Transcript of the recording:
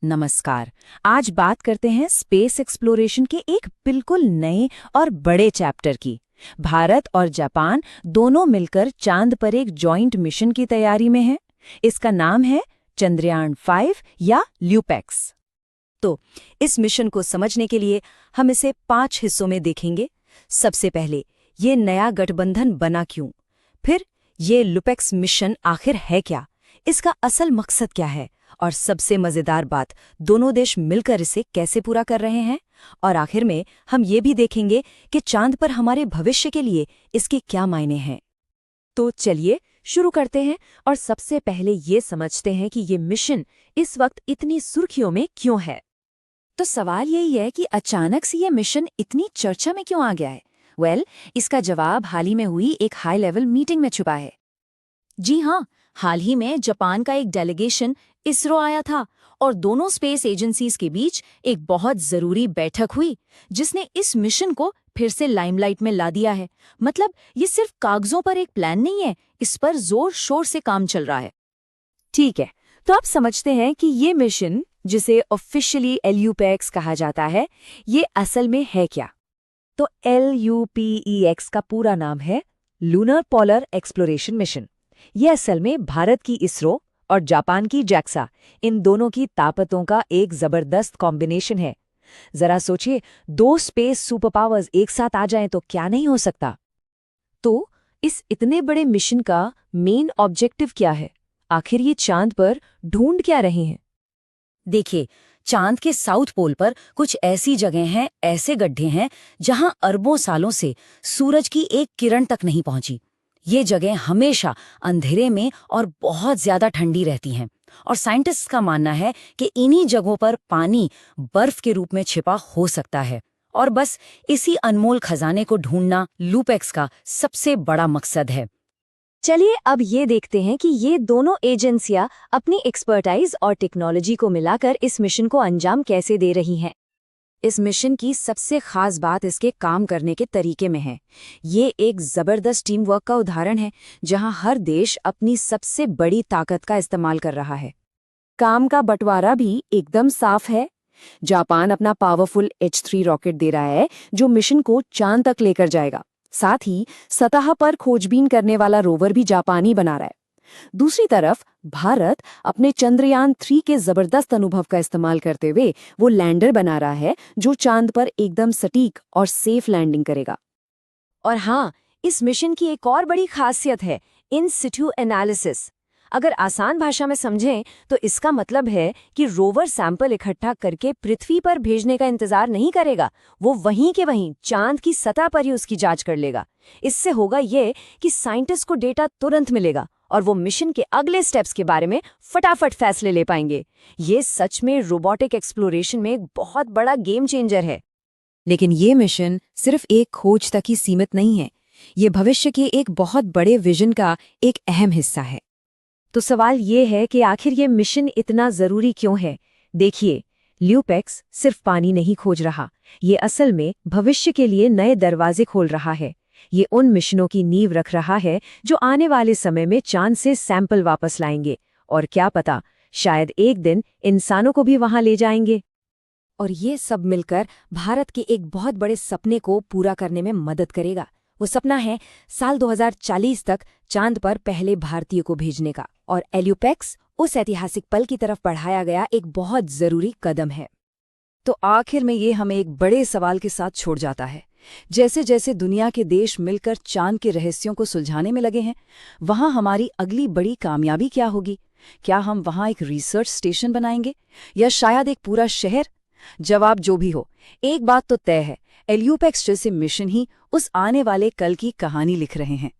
नमस्कार। आज बात करते हैं स्पेस एक्सप्लोरेशन के एक बिल्कुल नए और बड़े चैप्टर की। भारत और जापान दोनों मिलकर चांद पर एक जॉइंट मिशन की तैयारी में हैं। इसका नाम है चंद्रयान 5 या ल्यूपेक्स। तो इस मिशन को समझने के लिए हम इसे 5 हिस्सों में देखेंगे। सबसे पहले, ये नया गठबंधन बना क्यों? फिर ये ल्यूपेक्स मिशन आखिर है क्या? इसका असल मकसद क्या है? और सबसे मजेदार बात, दोनों देश मिलकर इसे कैसे पूरा कर रहे हैं। और आखिर में हम ये भी देखेंगे कि चांद पर हमारे भविष्य के लिए इसके क्या मायने हैं। तो चलिए शुरू करते हैं और सबसे पहले ये समझते हैं कि ये मिशन इस वक्त इतनी सुर्खियों में क्यों है। तो सवाल यही है कि अचानक से ये मिशन इतनी चर्चा में क्यों आ गया है। इसका जवाब हाल ही में हुई एक हाई लेवल मीटिंग में छुपा है। जी हाँ, हाल ही में जापान का एक डेलीगेशन इसरो आया था और दोनों स्पेस एजेंसीज के बीच एक बहुत जरूरी बैठक हुई, जिसने इस मिशन को फिर से लाइमलाइट में ला दिया है। मतलब ये सिर्फ कागजों पर एक प्लान नहीं है, इस पर जोर शोर से काम चल रहा है। ठीक है, तो आप समझते हैं कि ये मिशन, जिसे ऑफिशियली LUPEX कहा जाता है, ये असल में है क्या। तो LUPEX का पूरा नाम है लूनर पोलर एक्सप्लोरेशन मिशन। ये असल में भारत की इसरो और जापान की JAXA, इन दोनों की ताकतों का एक जबरदस्त कॉम्बिनेशन है। जरा सोचिए, 2 स्पेस सुपर पावर्स एक साथ आ जाएं तो क्या नहीं हो सकता। तो इस इतने बड़े मिशन का मेन ऑब्जेक्टिव क्या है? आखिर ये चांद पर ढूंढ क्या रहे हैं? देखिए, चांद के साउथ पोल पर कुछ ऐसी जगह हैं, ऐसे गड्ढे हैं जहां अरबों सालों से सूरज की एक किरण तक नहीं पहुंची। ये जगह हमेशा अंधेरे में और बहुत ज्यादा ठंडी रहती हैं, और साइंटिस्ट्स का मानना है कि इन्हीं जगहों पर पानी बर्फ के रूप में छिपा हो सकता है। और बस इसी अनमोल खजाने को ढूंढना ल्यूपेक्स का सबसे बड़ा मकसद है। चलिए अब ये देखते हैं कि ये दोनों एजेंसियां अपनी एक्सपर्टाइज और टेक्नोलॉजी को मिलाकर इस मिशन को अंजाम कैसे दे रही हैं। इस मिशन की सबसे खास बात इसके काम करने के तरीके में है। ये एक जबरदस्त टीम वर्क का उदाहरण है, जहां हर देश अपनी सबसे बड़ी ताकत का इस्तेमाल कर रहा है। काम का बंटवारा भी एकदम साफ है। जापान अपना पावरफुल H3 रॉकेट दे रहा है, जो मिशन को चांद तक लेकर जाएगा। साथ ही सतह पर खोजबीन करने वाला रोवर भी जापानी बना रहा है। दूसरी तरफ भारत अपने चंद्रयान 3 के जबरदस्त अनुभव का इस्तेमाल करते हुए वो लैंडर बना रहा है, जो चांद पर एकदम सटीक और सेफ लैंडिंग करेगा। और हाँ, इस मिशन की एक और बड़ी खासियत है इन सिटू एनालिसिस। अगर आसान भाषा में समझें तो इसका मतलब है कि रोवर सैंपल इकट्ठा करके पृथ्वी पर भेजने का इंतजार नहीं करेगा, वो वहीं के वहीं चांद की सतह पर ही उसकी जांच कर लेगा। इससे होगा ये कि साइंटिस्ट को डेटा तुरंत मिलेगा और वो मिशन के अगले स्टेप्स के बारे में फटाफट फैसले ले पाएंगे। ये सच में रोबोटिक एक्सप्लोरेशन में एक बहुत बड़ा गेम चेंजर है। लेकिन ये मिशन सिर्फ एक खोज तक ही सीमित नहीं है, ये भविष्य के एक बहुत बड़े विजन का एक अहम हिस्सा है। तो सवाल ये है कि आखिर ये मिशन इतना जरूरी क्यों है। देखिए, ल्यूपेक्स सिर्फ पानी नहीं खोज रहा, ये असल में भविष्य के लिए नए दरवाजे खोल रहा है। ये उन मिशनों की नींव रख रहा है जो आने वाले समय में चांद से सैंपल वापस लाएंगे, और क्या पता, शायद एक दिन इंसानों को भी वहां ले जाएंगे। और ये सब मिलकर भारत के एक बहुत बड़े सपने को पूरा करने में मदद करेगा। वो सपना है साल 2040 तक चांद पर पहले भारतीय को भेजने का, और ल्यूपेक्स उस ऐतिहासिक पल की तरफ बढ़ाया गया एक बहुत जरूरी कदम है। तो आखिर में ये हमें एक बड़े सवाल के साथ छोड़ जाता है। जैसे जैसे दुनिया के देश मिलकर चांद के रहस्यों को सुलझाने में लगे हैं, वहां हमारी अगली बड़ी कामयाबी क्या होगी? क्या हम वहां एक रिसर्च स्टेशन बनाएंगे, या शायद एक पूरा शहर? जवाब जो भी हो, एक बात तो तय है, ल्यूपेक्स जैसे मिशन ही उस आने वाले कल की कहानी लिख रहे हैं।